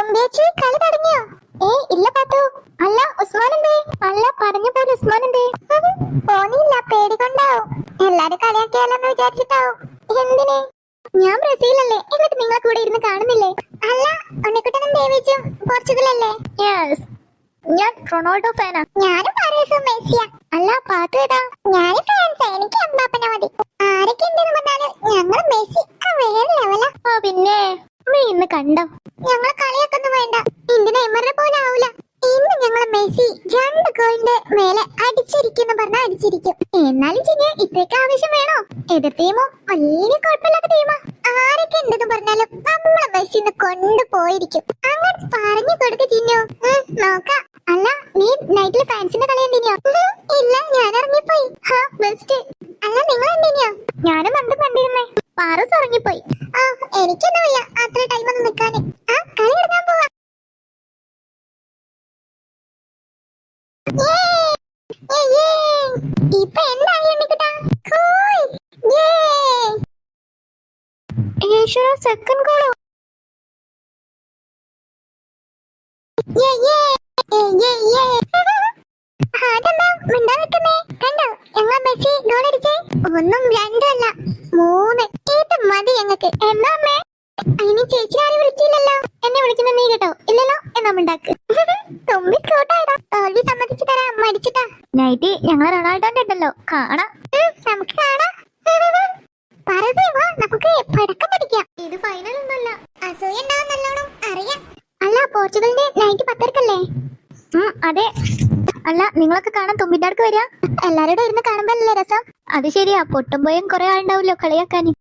തുമ്പിയേച്ചി കളി തുടങ്ങിയോ? ഇല്ല പാത്തു. അല്ല ഉസ്മാൻ എന്തേ? അല്ല പറഞ്ഞ പോലെ ഉസ്മാൻ എന്തേ? പോന്നില്ല, പേടികൊണ്ടാവും. എല്ലാരും കളിയാക്കിയാലെന്ന് വിചാരിച്ചിട്ടാവും. എന്തിനെ? ഞാൻ ബ്രസീലല്ലേ, എന്നിട്ട് നിങ്ങളെ കൂടെ ഇരുന്ന് കാണുന്നില്ലേ? അല്ല ഉണ്ണിക്കുട്ടനും ദേവിച്ചും പോർച്ചുഗൽ അല്ലേ? യെസ്, ഞാൻ റൊണാൾഡോ ഫാനാ. ഞാനും പാരീസും മെസ്സിയാ. അല്ല പാത്തു ഏതാ? ഞാനും ഫ്രാൻസാ, എനിക്ക് എംബാപ്പനെ മതി. ആരൊക്കെ ഉണ്ടെന്ന് പറഞ്ഞാലും ഞങ്ങൾ മെസ്സി വേറെ ലെവലാ. പിന്നെ നീ ഇന്ന് കണ്ടോ? ഞങ്ങളെ കളിയാക്കൊന്നും വേണ്ട, ഇന്ന് നെയ്മറിനെ പോലെ ആവൂല. ഇന്ന് ഞങ്ങളെ മെസ്സി 2 ഗോളിന്റെ മേലെ അടിച്ചിരിക്കുന്നു പറഞ്ഞാൽ അടിച്ചിരിക്കും. എന്നാലും ചിന്നെ ഇത്രയ്ക്ക് ആവശ്യം വേണോ? എതിർ ടീമോ വലിയ കുഴപ്പമില്ലാത്ത ടീമാ. ആരൊക്കെ ഉണ്ടെന്ന് പറഞ്ഞാലും നമ്മളെ മെസ്സി കൊണ്ടുപോയിരിക്കും. അങ്ങനെ പറഞ്ഞു കൊടുക്ക ചിന്നു. നോക്കാം. അല്ല നീ നൈറ്റിൽ ഫാൻസിന്റെ കളി കണ്ടിന്യോ? ഇല്ല, ഞാൻ ഇറങ്ങിപ്പോയി. ബെസ്റ്റ്. അല്ല നിങ്ങൾ കണ്ടിന്യോ? ഞാനും കണ്ടിരുന്നേ. പാറസ് ഇറങ്ങിപ്പോയി. എനിക്കൊന്നും വയ്യ അത്ര ടൈം ഒന്നും നിൽക്കാന്. കളി എടുക്കാൻ പോവാ. ഇപ്പൊ എന്തായി എണ്ണിക്കിട്ടാ? സെക്കൻഡ് ഗോളോ? അതെന്താ മിണ്ടാ നിൽക്കുന്നേ? കണ്ടോ ഞങ്ങൾ മെസ്സി ഗോൾ അടിച്ചേ? 1 2 അല്ല 3. ഇത് മതി ഞങ്ങൾക്ക്. എന്താ അമ്മേ? അതിന് ചേച്ചി ആരും വിളിച്ചില്ലല്ലോ. എന്നെ വിളിക്കുന്ന നീ കേട്ടോ? ഇല്ലല്ലോ, എന്നാ മിണ്ടാക്ക്. തുമ്പി സ്കോട്ടായതാ. തോൽവി സമ്മതിച്ചു തരാം, മടിച്ചിട്ടാ. നൈറ്റ് ഞങ്ങൾ റൊണാൾഡോന്റെ ഉണ്ടല്ലോ, കാണാം. നമുക്ക് കാണാം. നമുക്ക് പടക്കം പഠിക്കാം. ഇത് ഫൈനൽ ഒന്നുമല്ല, അസൂയ ഉണ്ടാവും നല്ലോണം അറിയാം. അല്ല പോർച്ചുഗലിന്റെ നൈറ്റ് 10:30 അതെ. അല്ല നിങ്ങളൊക്കെ കാണാൻ തുമ്പിന്റെ വരിക? എല്ലാരോടും ഇരുന്ന് കാണുമ്പോഴല്ലേ രസം. അത് ശരിയാ, പൊട്ടുമ്പോയും കുറെ ആളുണ്ടാവല്ലോ കളിയാക്കാന്.